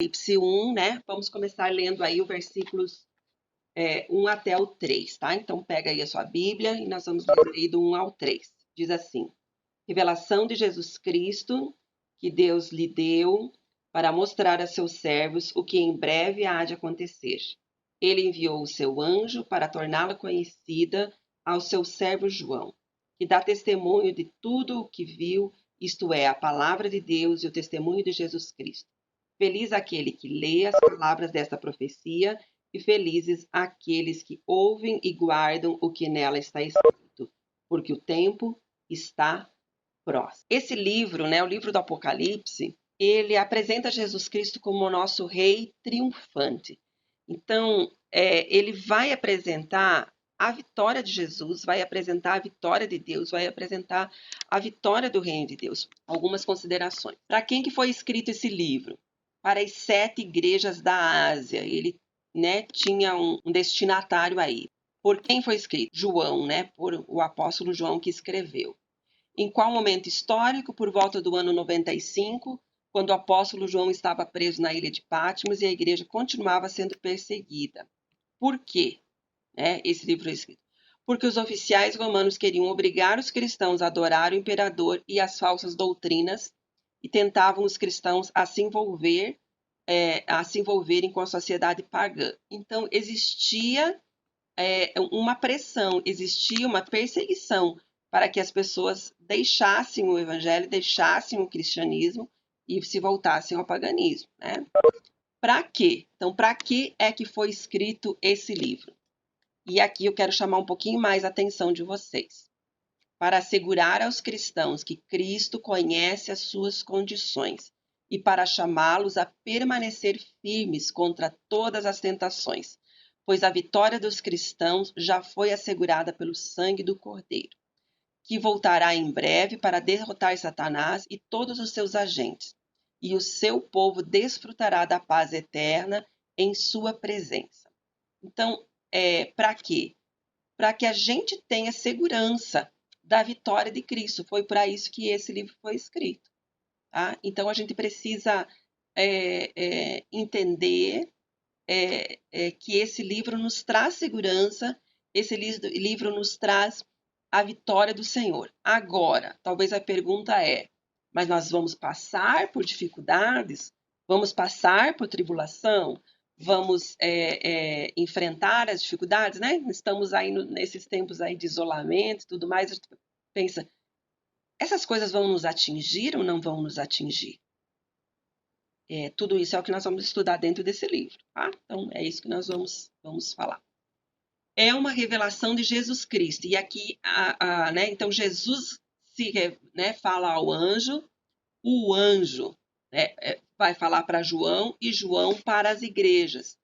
Apocalipse 1, né? Vamos começar lendo aí o versículos 1 até o 3, tá? Então pega aí a sua Bíblia e nós vamos ler aí do 1 ao 3. Diz assim: Revelação de Jesus Cristo, que Deus lhe deu para mostrar a seus servos o que em breve há de acontecer. Ele enviou o seu anjo para torná-la conhecida ao seu servo João, que dá testemunho de tudo o que viu, isto é, a palavra de Deus e o testemunho de Jesus Cristo. Feliz aquele que lê as palavras desta profecia e felizes aqueles que ouvem e guardam o que nela está escrito, porque o tempo está próximo. Esse livro, né, o livro do Apocalipse, ele apresenta Jesus Cristo como o nosso rei triunfante. Então, ele vai apresentar a vitória de Jesus, vai apresentar a vitória de Deus, vai apresentar a vitória do reino de Deus. Algumas considerações. Para quem que foi escrito esse livro? Para as 7 igrejas da Ásia. Ele, né, tinha um destinatário aí. Por quem foi escrito? João, né, por o apóstolo João que escreveu. Em qual momento histórico? Por volta do ano 95, quando o apóstolo João estava preso na ilha de Patmos e a igreja continuava sendo perseguida. Por quê? Esse livro foi escrito. Porque os oficiais romanos queriam obrigar os cristãos a adorar o imperador e as falsas doutrinas e tentavam os cristãos a se envolverem com a sociedade pagã. Então, existia uma pressão, existia uma perseguição para que as pessoas deixassem o evangelho, deixassem o cristianismo e se voltassem ao paganismo, né? Para quê? Então, para que é que foi escrito esse livro? E aqui eu quero chamar um pouquinho mais a atenção de vocês. Para assegurar aos cristãos que Cristo conhece as suas condições e para chamá-los a permanecer firmes contra todas as tentações, pois a vitória dos cristãos já foi assegurada pelo sangue do Cordeiro, que voltará em breve para derrotar Satanás e todos os seus agentes, e o seu povo desfrutará da paz eterna em sua presença. Então, para quê? Para que a gente tenha segurança da vitória de Cristo. Foi para isso que esse livro foi escrito. Tá? Então, a gente precisa entender que esse livro nos traz segurança, esse livro nos traz a vitória do Senhor. Agora, talvez a pergunta mas nós vamos passar por dificuldades? Vamos passar por tribulação? Vamos enfrentar as dificuldades, né? Estamos aí nesses tempos aí de isolamento e tudo mais. A gente pensa, essas coisas vão nos atingir ou não vão nos atingir? Tudo isso é o que nós vamos estudar dentro desse livro, tá? Então, é isso que nós vamos falar. É uma revelação de Jesus Cristo. E aqui, então, Jesus fala ao anjo, o anjo vai falar para João e João para as igrejas.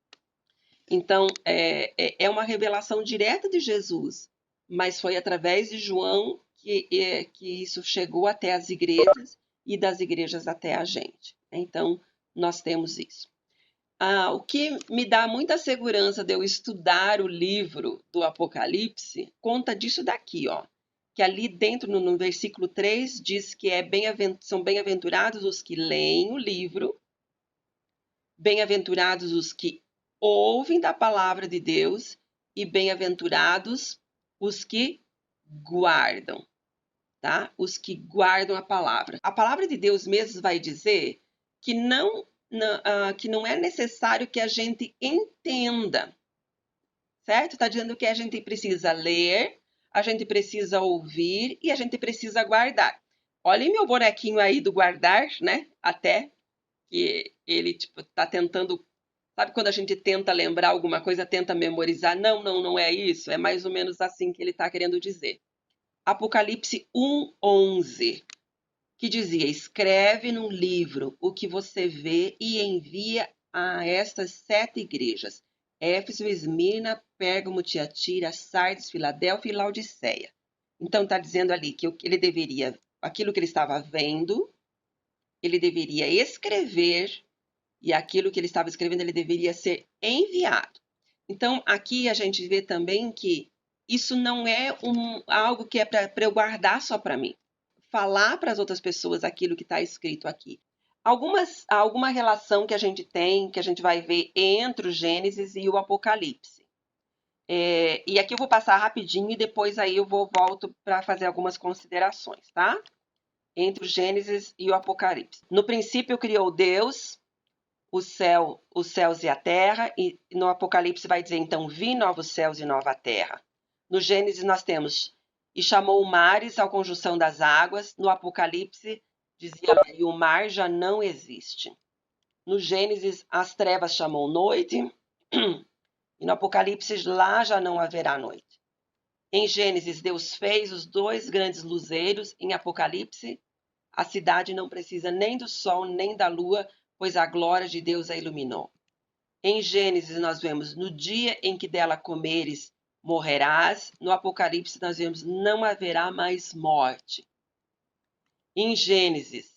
Então, é uma revelação direta de Jesus, mas foi através de João que isso chegou até as igrejas e das igrejas até a gente. Então, nós temos isso. O que me dá muita segurança de eu estudar o livro do Apocalipse, conta disso daqui, ó. Que ali dentro, no versículo 3, diz que são bem-aventurados os que leem o livro, bem-aventurados os que ouvem da palavra de Deus e bem-aventurados os que guardam, tá? Os que guardam a palavra. A palavra de Deus mesmo vai dizer que não é necessário que a gente entenda, certo? Está dizendo que a gente precisa ler, a gente precisa ouvir e a gente precisa guardar. Olhem meu bonequinho aí do guardar, né? Até que ele está tentando... Sabe quando a gente tenta lembrar alguma coisa, tenta memorizar? Não é isso. É mais ou menos assim que ele está querendo dizer. Apocalipse 1:11, que dizia: escreve num livro o que você vê e envia a estas 7 igrejas: Éfeso, Esmirna, Pérgamo, Tiatira, Sardes, Filadélfia e Laodiceia. Então está dizendo ali que ele deveria, aquilo que ele estava vendo, ele deveria escrever, e aquilo que ele estava escrevendo, ele deveria ser enviado. Então, aqui a gente vê também que isso não é algo que é para eu guardar só para mim. Falar para as outras pessoas aquilo que está escrito aqui. Alguma relação que a gente tem, que a gente vai ver entre o Gênesis e o Apocalipse. E aqui eu vou passar rapidinho e depois aí eu volto para fazer algumas considerações, tá? Entre o Gênesis e o Apocalipse. No princípio criou Deus os céus e a terra, e no Apocalipse vai dizer, então, vi novos céus e nova terra. No Gênesis nós temos, e chamou mares à conjunção das águas. No Apocalipse dizia, e o mar já não existe. No Gênesis as trevas chamou noite, e no Apocalipse lá já não haverá noite. Em Gênesis Deus fez os 2 grandes luzeiros, em Apocalipse a cidade não precisa nem do sol nem da lua, pois a glória de Deus a iluminou. Em Gênesis nós vemos, no dia em que dela comeres, morrerás. No Apocalipse nós vemos, não haverá mais morte. Em Gênesis,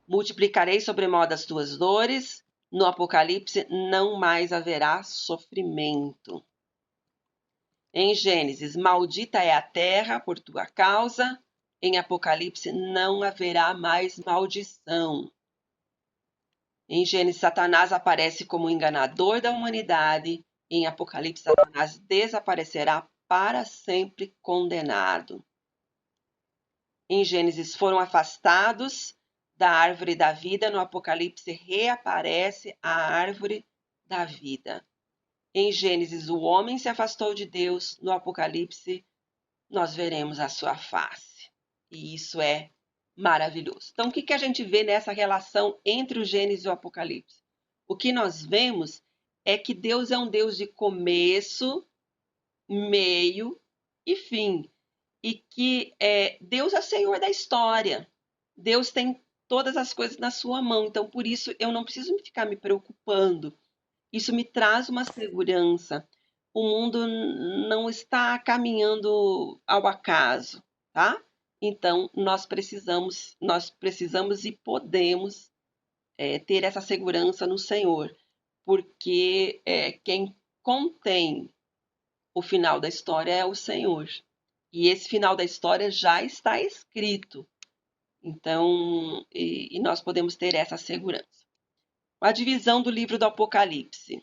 multiplicarei sobremodo as tuas dores. No Apocalipse, não mais haverá sofrimento. Em Gênesis, maldita é a terra por tua causa. Em Apocalipse, não haverá mais maldição. Em Gênesis, Satanás aparece como enganador da humanidade. Em Apocalipse, Satanás desaparecerá para sempre condenado. Em Gênesis, foram afastados da árvore da vida. No Apocalipse, reaparece a árvore da vida. Em Gênesis, o homem se afastou de Deus. No Apocalipse, nós veremos a sua face. E isso é maravilhoso. Então, o que a gente vê nessa relação entre o Gênesis e o Apocalipse? O que nós vemos é que Deus é um Deus de começo, meio e fim. E que Deus é Senhor da história. Deus tem todas as coisas na sua mão. Então, por isso, eu não preciso ficar me preocupando. Isso me traz uma segurança. O mundo não está caminhando ao acaso, tá? Então, nós precisamos e podemos ter essa segurança no Senhor, porque quem contém o final da história é o Senhor. E esse final da história já está escrito. Então, e nós podemos ter essa segurança. A divisão do livro do Apocalipse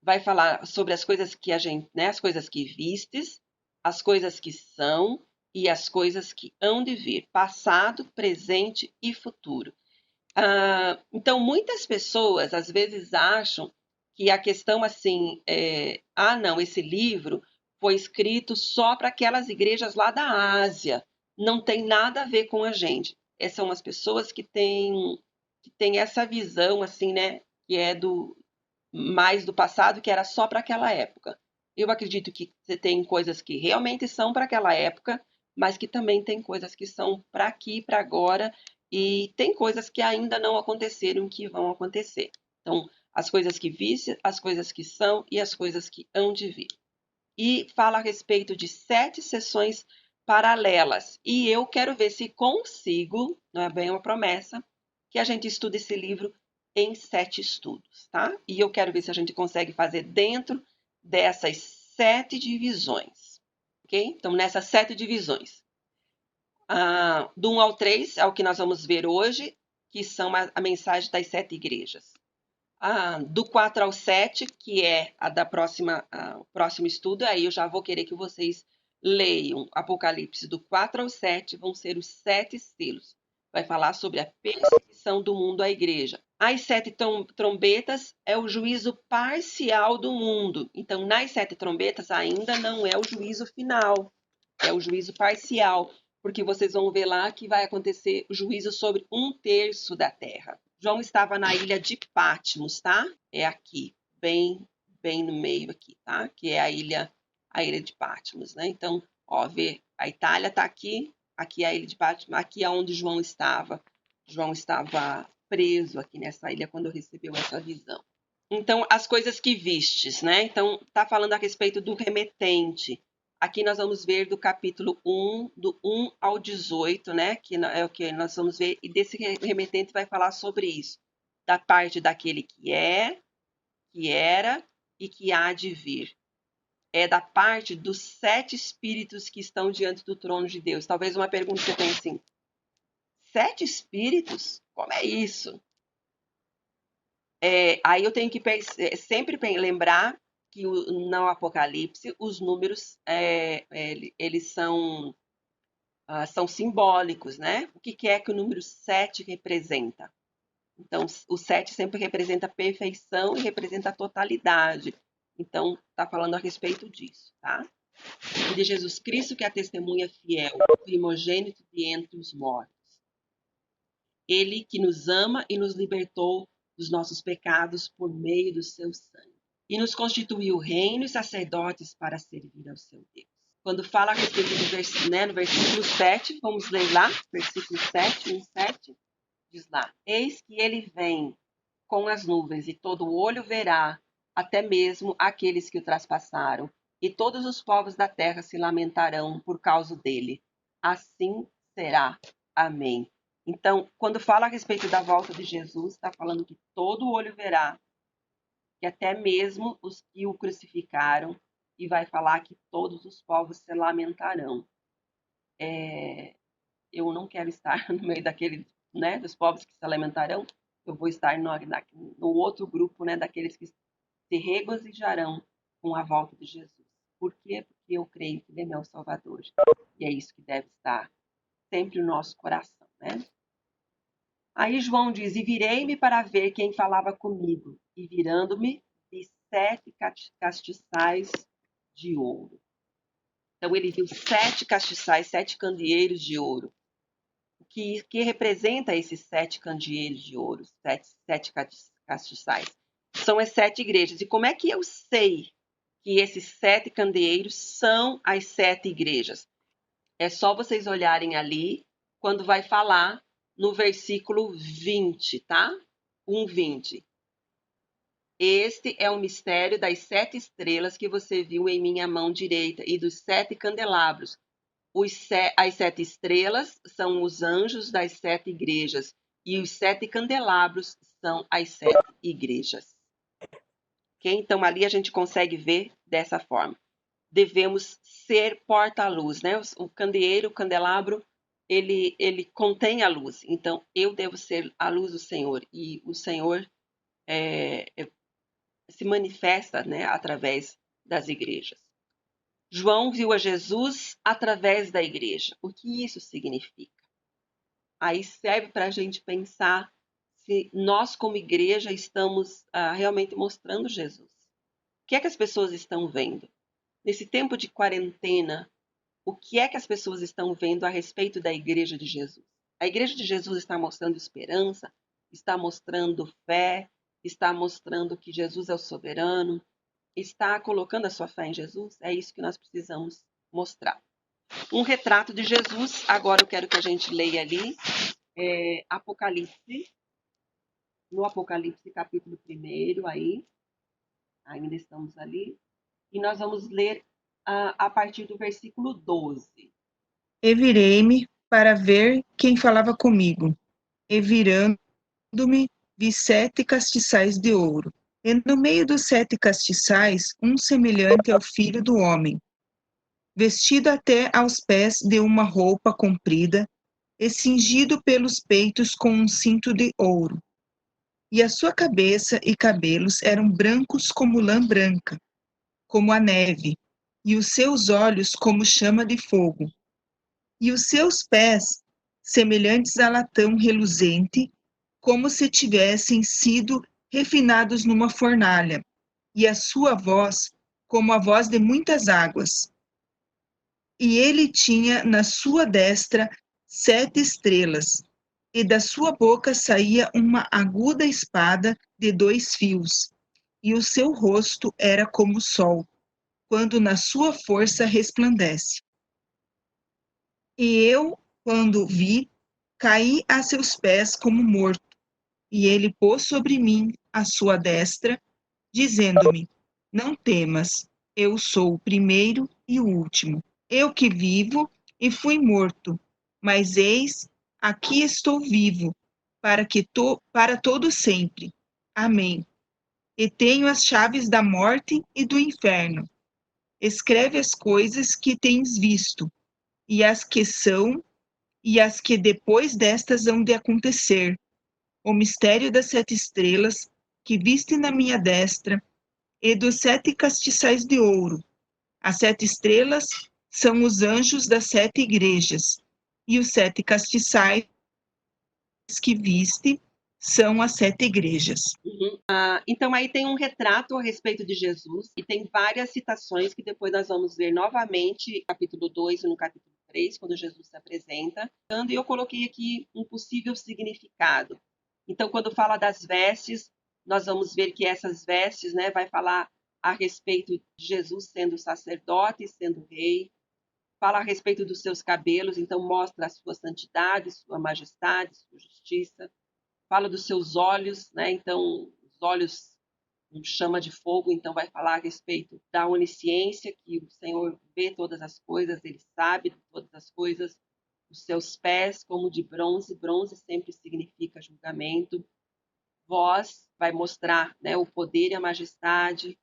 vai falar sobre as coisas que a gente, né, as coisas que vistes, as coisas que são e as coisas que hão de vir, passado, presente e futuro. Então, muitas pessoas às vezes acham que a questão assim, não, esse livro foi escrito só para aquelas igrejas lá da Ásia, não tem nada a ver com a gente. Essas são as pessoas que têm essa visão assim, né, que é mais do passado, que era só para aquela época. Eu acredito que você tem coisas que realmente são para aquela época, mas que também tem coisas que são para aqui, para agora, e tem coisas que ainda não aconteceram que vão acontecer. Então, as coisas que viste, as coisas que são e as coisas que hão de vir. E fala a respeito de 7 sessões paralelas. E eu quero ver se consigo, não é bem uma promessa, que a gente estude esse livro em 7 estudos, tá? E eu quero ver se a gente consegue fazer dentro dessas 7 divisões, ok? Então, nessas 7 divisões. Do 1 ao 3 é o que nós vamos ver hoje, que são a mensagem das 7 igrejas. Do 4 ao 7, que é o próximo estudo, aí eu já vou querer que vocês leiam Apocalipse do 4 ao 7, vão ser os 7 selos. Vai falar sobre a perseguição do mundo à igreja. As 7 trombetas é o juízo parcial do mundo. Então, nas 7 trombetas ainda não é o juízo final, é o juízo parcial, porque vocês vão ver lá que vai acontecer o juízo sobre 1/3 da terra. João estava na ilha de Patmos, tá? É aqui, bem no meio aqui, tá? Que é a ilha de Patmos, né? Então, ó, vê, a Itália está aqui, aqui é a ilha de Patmos, aqui é onde João estava. João estava preso aqui nessa ilha quando recebeu essa visão. Então, as coisas que vistes, né? Então, está falando a respeito do remetente. Aqui nós vamos ver do capítulo 1, do 1 ao 18, né? Que é o que nós vamos ver. E desse remetente vai falar sobre isso. Da parte daquele que é, que era e que há de vir. É da parte dos 7 espíritos que estão diante do trono de Deus. Talvez uma pergunta que você tenha assim: 7 espíritos? Como é isso? Aí eu tenho que sempre lembrar que no Apocalipse os números eles são simbólicos, né? O que é que o número 7 representa? Então, o 7 sempre representa a perfeição e representa a totalidade. Então, está falando a respeito disso, tá? E de Jesus Cristo, que é a testemunha fiel, primogênito de entre os mortos. Ele que nos ama e nos libertou dos nossos pecados por meio do seu sangue. E nos constituiu reino e sacerdotes para servir ao seu Deus. Quando fala a respeito no versículo 7, vamos ler lá, versículo 7, 1:7, diz lá: Eis que ele vem com as nuvens, e todo olho verá, até mesmo aqueles que o traspassaram, e todos os povos da terra se lamentarão por causa dele. Assim será. Amém. Então, quando fala a respeito da volta de Jesus, está falando que todo olho verá, que até mesmo os que o crucificaram, e vai falar que todos os povos se lamentarão. Eu não quero estar no meio dos povos que se lamentarão. Eu vou estar no outro grupo, daqueles que se regozijarão com a volta de Jesus. Por quê? Porque eu creio que ele é meu Salvador. E é isso que deve estar sempre no nosso coração, né? Aí João diz: E virei-me para ver quem falava comigo. E virando-me, vi 7 castiçais de ouro. Então ele viu 7 castiçais, 7 candeeiros de ouro. O que representa esses 7 candeeiros de ouro, 7 castiçais? São as 7 igrejas. E como é que eu sei que esses 7 candeeiros são as 7 igrejas? É só vocês olharem ali, quando vai falar no versículo 20, tá? 1:20. Este é o mistério das 7 estrelas que você viu em minha mão direita e dos 7 candelabros. As 7 estrelas são os anjos das 7 igrejas e os 7 candelabros são as 7 igrejas. Okay? Então, ali a gente consegue ver dessa forma. Devemos ser porta-luz, né? O candeeiro, o candelabro, ele contém a luz. Então, eu devo ser a luz do Senhor. E o Senhor se manifesta, né, através das igrejas. João viu a Jesus através da igreja. O que isso significa? Aí serve para a gente pensar se nós, como igreja, estamos realmente mostrando Jesus. O que é que as pessoas estão vendo? Nesse tempo de quarentena, o que é que as pessoas estão vendo a respeito da igreja de Jesus? A igreja de Jesus está mostrando esperança, está mostrando fé, está mostrando que Jesus é o soberano, está colocando a sua fé em Jesus? É isso que nós precisamos mostrar. Um retrato de Jesus, agora eu quero que a gente leia ali, Apocalipse, no Apocalipse capítulo 1, aí, ainda estamos ali, e nós vamos ler a partir do versículo 12. E virei-me para ver quem falava comigo, e virando-me, vi 7 castiçais de ouro, e no meio dos 7 castiçais, um semelhante ao Filho do Homem, vestido até aos pés de uma roupa comprida, e cingido pelos peitos com um cinto de ouro. E a sua cabeça e cabelos eram brancos como lã branca, como a neve, e os seus olhos como chama de fogo. E os seus pés, semelhantes a latão reluzente, como se tivessem sido refinados numa fornalha, e a sua voz, como a voz de muitas águas. E ele tinha na sua destra 7 estrelas, e da sua boca saía uma aguda espada de 2 fios, e o seu rosto era como o sol, quando na sua força resplandece. E eu, quando vi, caí a seus pés como morto, e ele pôs sobre mim a sua destra, dizendo-me: Não temas, eu sou o primeiro e o último. Eu que vivo e fui morto, mas eis, aqui estou vivo, para todo sempre. Amém. E tenho as chaves da morte e do inferno. Escreve as coisas que tens visto, e as que são, e as que depois destas hão de acontecer. O mistério das 7 estrelas que viste na minha destra, e dos 7 castiçais de ouro. As 7 estrelas são os anjos das 7 igrejas, e os 7 castiçais que viste são as 7 igrejas. Então, aí tem um retrato a respeito de Jesus e tem várias citações que depois nós vamos ver novamente no capítulo 2 e no capítulo 3, quando Jesus se apresenta. E eu coloquei aqui um possível significado. Então, quando fala das vestes, nós vamos ver que essas vestes, né, vai falar a respeito de Jesus sendo sacerdote, sendo rei. Fala a respeito dos seus cabelos, então mostra a sua santidade, sua majestade, sua justiça. Fala dos seus olhos, né? Então, os olhos um chama de fogo, então vai falar a respeito da onisciência, que o Senhor vê todas as coisas, ele sabe de todas as coisas. Os seus pés como de bronze, bronze sempre significa julgamento. Voz vai mostrar, né, o poder e a majestade.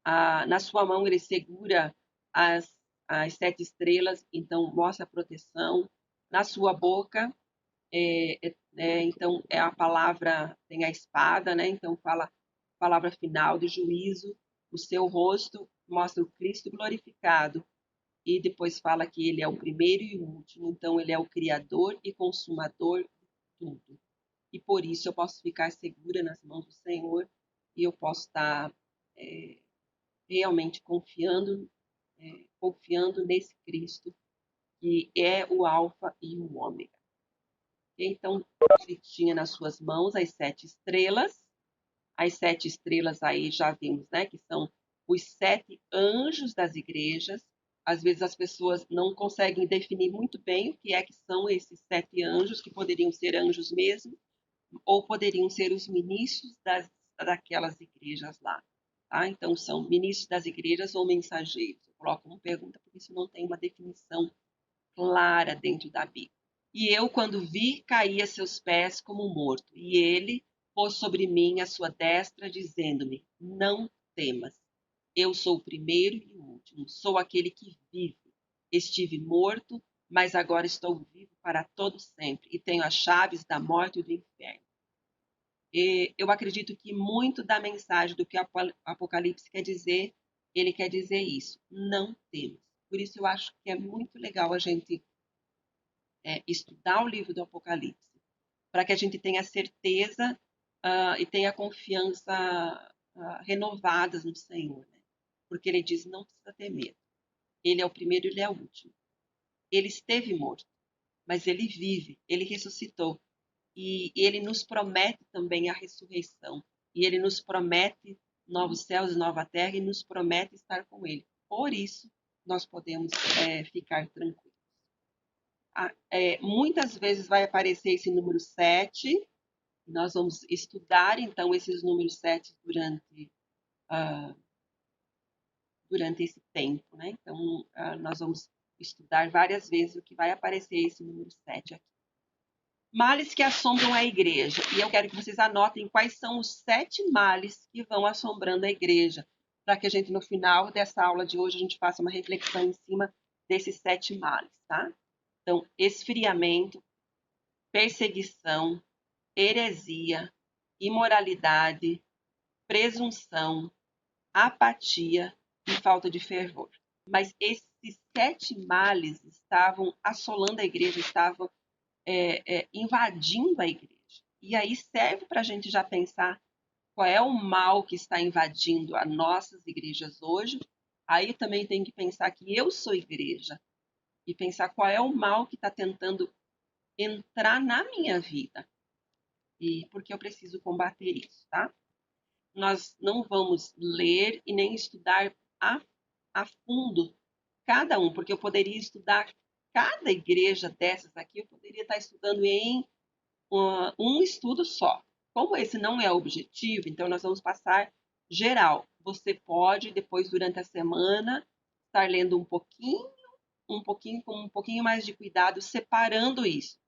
Na sua mão ele segura as 7 estrelas, então mostra a proteção. Na sua boca então é a palavra, tem a espada, né? Então fala a palavra final de juízo. O seu rosto mostra o Cristo glorificado e depois fala que ele é o primeiro e o último. Então ele é o criador e consumador de tudo. E por isso eu posso ficar segura nas mãos do Senhor e eu posso estar realmente confiando nesse Cristo que é o Alfa e o Ômega. Então, ele tinha nas suas mãos as 7 estrelas. As 7 estrelas aí já vimos, né, que são os 7 anjos das igrejas. Às vezes as pessoas não conseguem definir muito bem o que é que são esses 7 anjos, que poderiam ser anjos mesmo, ou poderiam ser os ministros daquelas igrejas lá. Tá? Então, são ministros das igrejas ou mensageiros. Eu coloco uma pergunta porque isso não tem uma definição clara dentro da Bíblia. E eu, quando vi, caí a seus pés como morto. E ele pôs sobre mim a sua destra, dizendo-me: não temas. Eu sou o primeiro e o último. Sou aquele que vive. Estive morto, mas agora estou vivo para todo sempre. E tenho as chaves da morte e do inferno. E eu acredito que muito da mensagem do que o Apocalipse quer dizer, ele quer dizer isso. Não temas. Por isso eu acho que é muito legal a gente estudar o livro do Apocalipse, para que a gente tenha certeza e tenha confiança renovadas no Senhor. Né? Porque ele diz, não precisa ter medo. Ele é o primeiro e ele é o último. Ele esteve morto, mas ele vive, ele ressuscitou. E ele nos promete também a ressurreição. E ele nos promete novos céus e nova terra e nos promete estar com ele. Por isso, nós podemos ficar tranquilos. Muitas vezes vai aparecer esse número 7. Nós vamos estudar, então, esses números 7 durante esse tempo. Né? Então, nós vamos estudar várias vezes o que vai aparecer esse número 7 aqui. Males que assombram a igreja. E eu quero que vocês anotem quais são os 7 males que vão assombrando a igreja, para que a gente, no final dessa aula de hoje, a gente faça uma reflexão em cima desses 7 males, tá? Então, esfriamento, perseguição, heresia, imoralidade, presunção, apatia e falta de fervor. Mas esses 7 males estavam assolando a igreja, estavam invadindo a igreja. E aí serve para a gente já pensar qual é o mal que está invadindo as nossas igrejas hoje. Aí também tem que pensar que eu sou igreja e pensar qual é o mal que está tentando entrar na minha vida e porque eu preciso combater isso, tá? Nós não vamos ler e nem estudar a fundo cada um, porque eu poderia estudar cada igreja dessas aqui, eu poderia estar estudando em um estudo só. Como esse não é o objetivo, então nós vamos passar geral. Você pode, depois, durante a semana, estar lendo um pouquinho, com um pouquinho mais de cuidado, separando isso.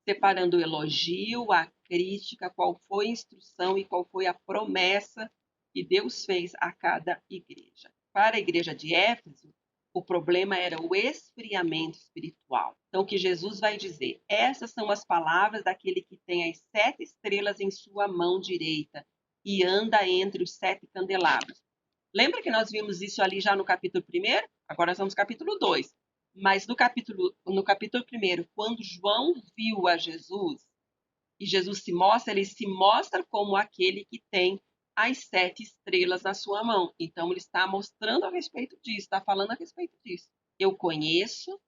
Separando o elogio, a crítica, qual foi a instrução e qual foi a promessa que Deus fez a cada igreja. Para a igreja de Éfeso, o problema era o esfriamento espiritual. Então, o que Jesus vai dizer? Essas são as palavras daquele que tem as 7 estrelas em sua mão direita e anda entre os 7 candelabros. Lembra que nós vimos isso ali já no capítulo 1? Agora nós vamos no capítulo 2. Mas no capítulo 1, quando João viu a Jesus, e Jesus se mostra, ele se mostra como aquele que tem as 7 estrelas na sua mão. Então, ele está mostrando a respeito disso, está falando a respeito disso. Eu conheço,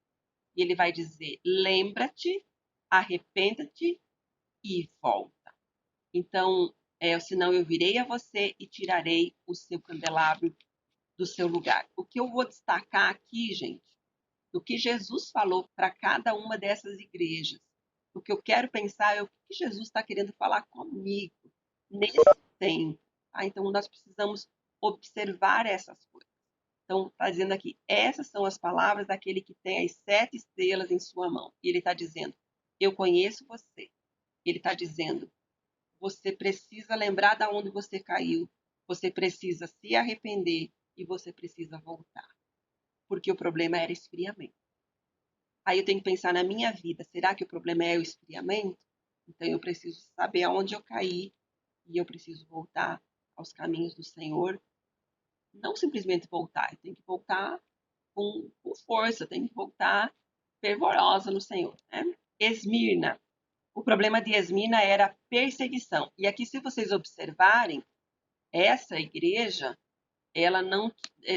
e ele vai dizer, lembra-te, arrependa-te e volta. Então, senão eu virei a você e tirarei o seu candelabro do seu lugar. O que eu vou destacar aqui, gente, do que Jesus falou para cada uma dessas igrejas. O que eu quero pensar é o que Jesus está querendo falar comigo nesse tempo. Tá? Então, nós precisamos observar essas coisas. Então, está dizendo aqui, essas são as palavras daquele que tem as 7 estrelas em sua mão. E ele está dizendo, eu conheço você. Ele está dizendo, você precisa lembrar de onde você caiu, você precisa se arrepender e você precisa voltar. Porque o problema era esfriamento. Aí eu tenho que pensar na minha vida, será que o problema é o esfriamento? Então eu preciso saber aonde eu caí e eu preciso voltar aos caminhos do Senhor. Não simplesmente voltar, eu tenho que voltar com força, eu tenho que voltar fervorosa no Senhor. Né? Esmirna. O problema de Esmirna era a perseguição. E aqui, se vocês observarem, essa igreja,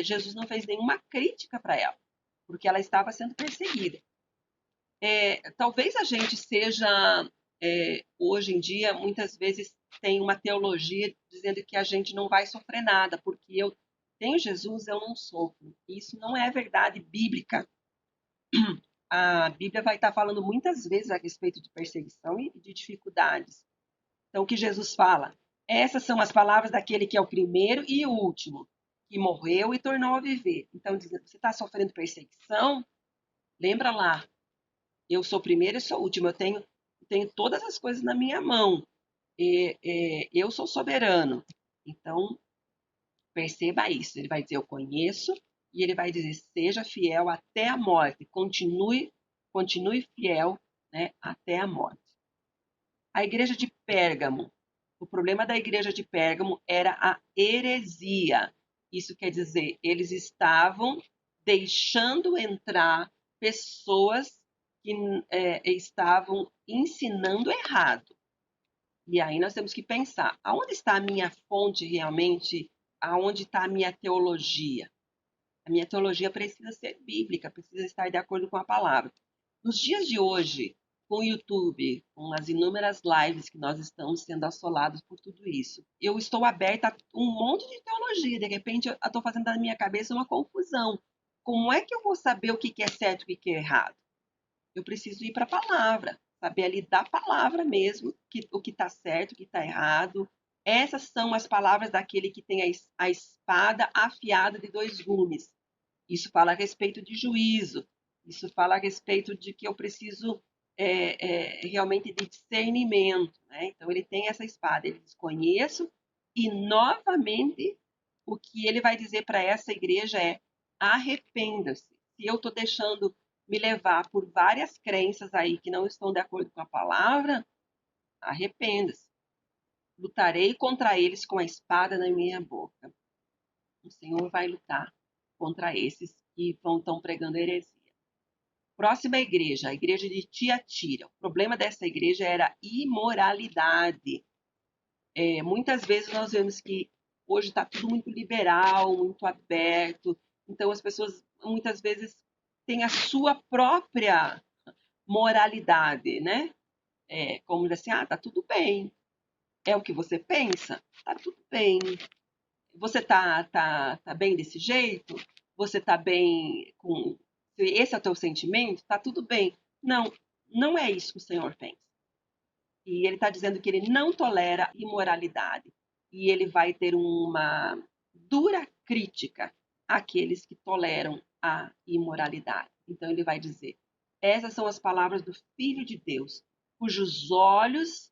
Jesus não fez nenhuma crítica para ela, porque ela estava sendo perseguida. Talvez a gente seja, hoje em dia, muitas vezes tem uma teologia dizendo que a gente não vai sofrer nada, porque eu tenho Jesus, eu não sofro. Isso não é verdade bíblica. A Bíblia vai estar falando muitas vezes a respeito de perseguição e de dificuldades. Então, o que Jesus fala? Essas são as palavras daquele que é o primeiro e o último, que morreu e tornou a viver. Então, você está sofrendo perseguição? Lembra lá, eu sou o primeiro e sou o último. Eu tenho todas as coisas na minha mão. Eu sou soberano. Então, perceba isso. Ele vai dizer, eu conheço, e ele vai dizer, seja fiel até a morte. Continue fiel, né, até a morte. A igreja de Pérgamo. O problema da igreja de Pérgamo era a heresia. Isso quer dizer, eles estavam deixando entrar pessoas que estavam ensinando errado. E aí nós temos que pensar, aonde está a minha fonte realmente? Aonde está a minha teologia? A minha teologia precisa ser bíblica, precisa estar de acordo com a palavra. Nos dias de hoje, com o YouTube, com as inúmeras lives que nós estamos sendo assolados por tudo isso, eu estou aberta a um monte de teologia. De repente, eu estou fazendo na minha cabeça uma confusão. Como é que eu vou saber o que é certo e o que é errado? Eu preciso ir para a palavra, saber ali da palavra mesmo, o que está certo, o que está errado. Essas são as palavras daquele que tem a espada afiada de 2 gumes. Isso fala a respeito de juízo. Isso fala a respeito de que eu preciso realmente de discernimento. Né? Então, ele tem essa espada. Ele diz, conheço. E, novamente, o que ele vai dizer para essa igreja é arrependa-se. Se eu estou deixando me levar por várias crenças aí que não estão de acordo com a palavra, arrependa-se. Lutarei contra eles com a espada na minha boca. O Senhor vai lutar contra esses que estão pregando heresia. Próxima igreja, a igreja de Tiatira. O problema dessa igreja era a imoralidade. Muitas vezes nós vemos que hoje está tudo muito liberal, muito aberto. Então as pessoas muitas vezes têm a sua própria moralidade, né? Como assim, tá tudo bem. É o que você pensa? Tá tudo bem. Você tá bem desse jeito? Você tá bem com... Esse é o teu sentimento? Tá tudo bem. Não, não é isso que o Senhor pensa. E ele está dizendo que ele não tolera imoralidade. E ele vai ter uma dura crítica àqueles que toleram a imoralidade. Então ele vai dizer, essas são as palavras do Filho de Deus, cujos olhos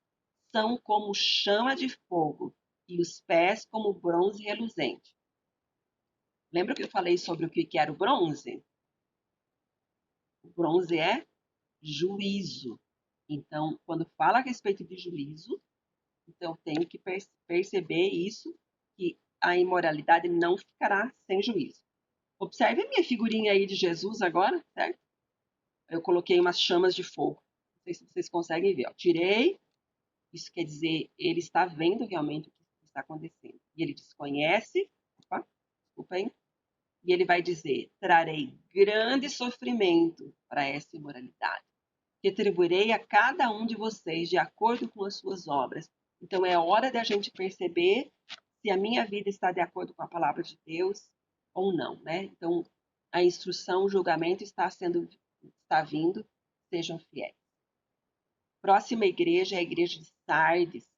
são como chama de fogo e os pés como bronze reluzente. Lembra que eu falei sobre o que era o bronze? O bronze é juízo. Então, quando fala a respeito de juízo, Então, eu tenho que perceber isso, que a imoralidade não ficará sem juízo. Observe a minha figurinha aí de Jesus agora, certo? Eu coloquei umas chamas de fogo. Não sei se vocês conseguem ver. Ó. Tirei, isso quer dizer, ele está vendo realmente o que está acontecendo. E ele desconhece, opa, desculpa aí, e ele vai dizer, trarei grande sofrimento para essa imoralidade. Retribuirei a cada um de vocês de acordo com as suas obras. Então é hora da gente perceber se a minha vida está de acordo com a palavra de Deus ou não, né? Então a instrução, o julgamento está vindo, sejam fiéis. Próxima igreja é a igreja de Sardes,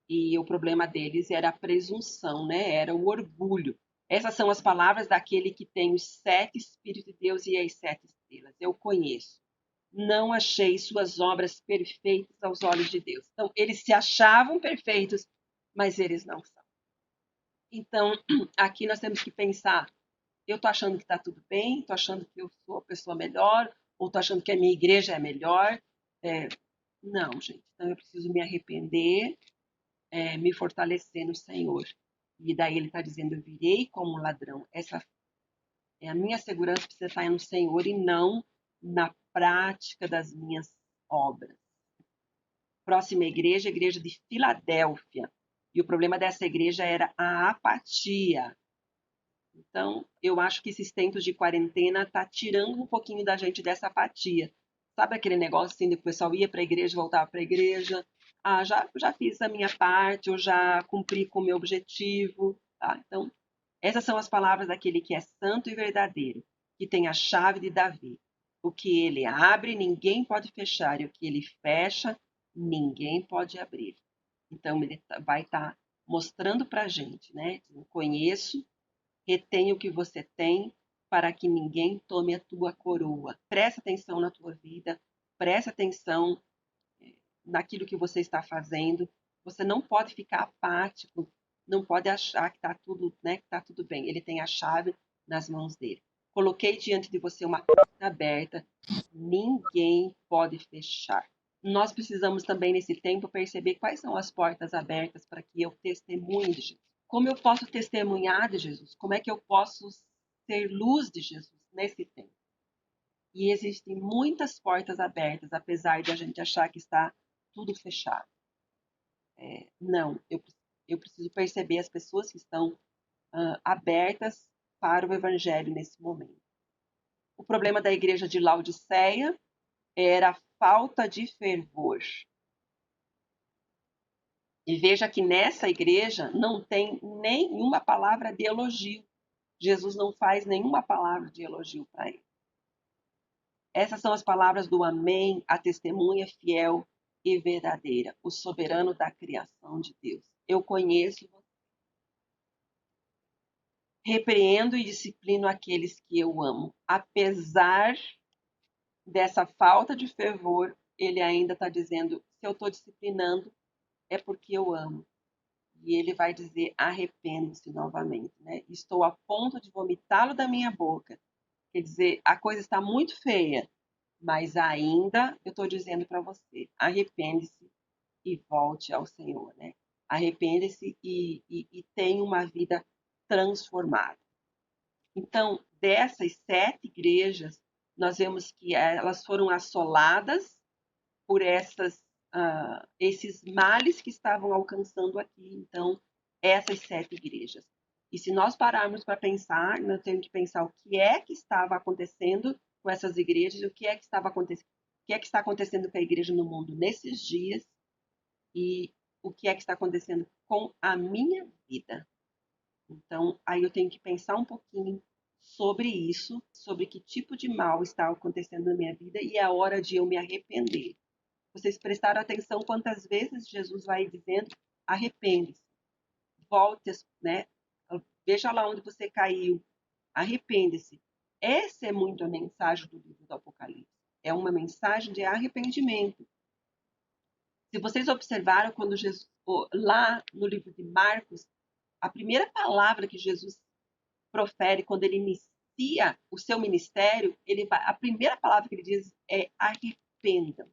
e o problema deles era a presunção, né? Era o orgulho. Essas são as palavras daquele que tem os 7 Espíritos de Deus e as 7 estrelas. Eu conheço. Não achei suas obras perfeitas aos olhos de Deus. Então, eles se achavam perfeitos, mas eles não são. Então, aqui nós temos que pensar, eu estou achando que está tudo bem, estou achando que eu sou a pessoa melhor, ou estou achando que a minha igreja é melhor. Não, gente. Então, eu preciso me arrepender, me fortalecer no Senhor. E daí ele está dizendo, eu virei como um ladrão. Essa é a minha segurança precisa estar no Senhor e não na prática das minhas obras. Próxima igreja, a igreja de Filadélfia. E o problema dessa igreja era a apatia. Então, eu acho que esses tempos de quarentena tá tirando um pouquinho da gente dessa apatia. Sabe aquele negócio assim, de que o pessoal ia para a igreja, voltava para a igreja? Ah, já fiz a minha parte, eu já cumpri com o meu objetivo. Tá? Então, essas são as palavras daquele que é santo e verdadeiro, que tem a chave de Davi. O que ele abre, ninguém pode fechar, e o que ele fecha, ninguém pode abrir. Então, ele vai estar mostrando para a gente, né? Eu conheço, retém o que você tem, para que ninguém tome a tua coroa. Presta atenção na tua vida, presta atenção naquilo que você está fazendo. Você não pode ficar apático, não pode achar que está tudo, né, que tá tudo bem. Ele tem a chave nas mãos dele. Coloquei diante de você uma porta aberta, ninguém pode fechar. Nós precisamos também, nesse tempo, perceber quais são as portas abertas para que eu testemunhe de Jesus. Como eu posso testemunhar de Jesus? Como é que eu posso ser luz de Jesus nesse tempo? E existem muitas portas abertas, apesar de a gente achar que está tudo fechado. Não, eu preciso perceber as pessoas que estão abertas para o evangelho nesse momento. O problema da igreja de Laodiceia era a falta de fervor. E veja que nessa igreja não tem nenhuma palavra de elogio. Jesus não faz nenhuma palavra de elogio para ele. Essas são as palavras do Amém, a testemunha fiel e verdadeira, o soberano da criação de Deus. Eu conheço você. Repreendo e disciplino aqueles que eu amo. Apesar dessa falta de fervor, ele ainda está dizendo, se eu estou disciplinando, é porque eu amo. E ele vai dizer, arrependo-se novamente. Né? Estou a ponto de vomitá-lo da minha boca. Quer dizer, a coisa está muito feia, mas ainda eu estou dizendo para você, arrepende-se e volte ao Senhor. Né? Arrepende-se e tenha uma vida transformada. Então, dessas 7 igrejas, nós vemos que elas foram assoladas por esses males que estavam alcançando aqui. Então, essas 7 igrejas. E se nós pararmos para pensar, nós temos que pensar o que é que estava acontecendo com essas igrejas, o que é que estava acontecendo, o que é que está acontecendo com a igreja no mundo nesses dias e o que é que está acontecendo com a minha vida. Então, aí eu tenho que pensar um pouquinho sobre isso, sobre que tipo de mal está acontecendo na minha vida e é a hora de eu me arrepender. Vocês prestaram atenção quantas vezes Jesus vai dizendo, arrepende-se, volte, né? Veja lá onde você caiu, arrepende-se. Essa é muito a mensagem do livro do Apocalipse. É uma mensagem de arrependimento. Se vocês observaram, quando Jesus, lá no livro de Marcos, a primeira palavra que Jesus profere quando ele inicia o seu ministério, a primeira palavra que ele diz é arrependam.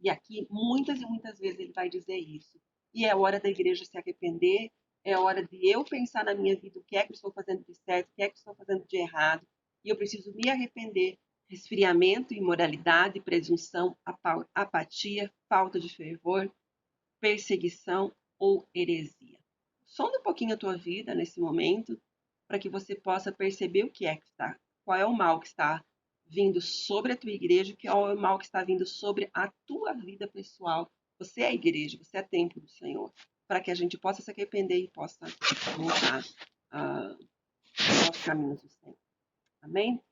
E aqui, muitas e muitas vezes, ele vai dizer isso. e é hora da igreja se arrepender, é hora de eu pensar na minha vida o que é que eu estou fazendo de certo, o que é que eu estou fazendo de errado, e eu preciso me arrepender. Resfriamento, imoralidade, presunção, apatia, falta de fervor, perseguição ou heresia. Sonda um pouquinho a tua vida nesse momento, para que você possa perceber o que é que está, qual é o mal que está vindo sobre a tua igreja, qual é o mal que está vindo sobre a tua vida pessoal. Você é a igreja, você é templo do Senhor, para que a gente possa se arrepender e possa voltar aos caminhos do Senhor. Amém?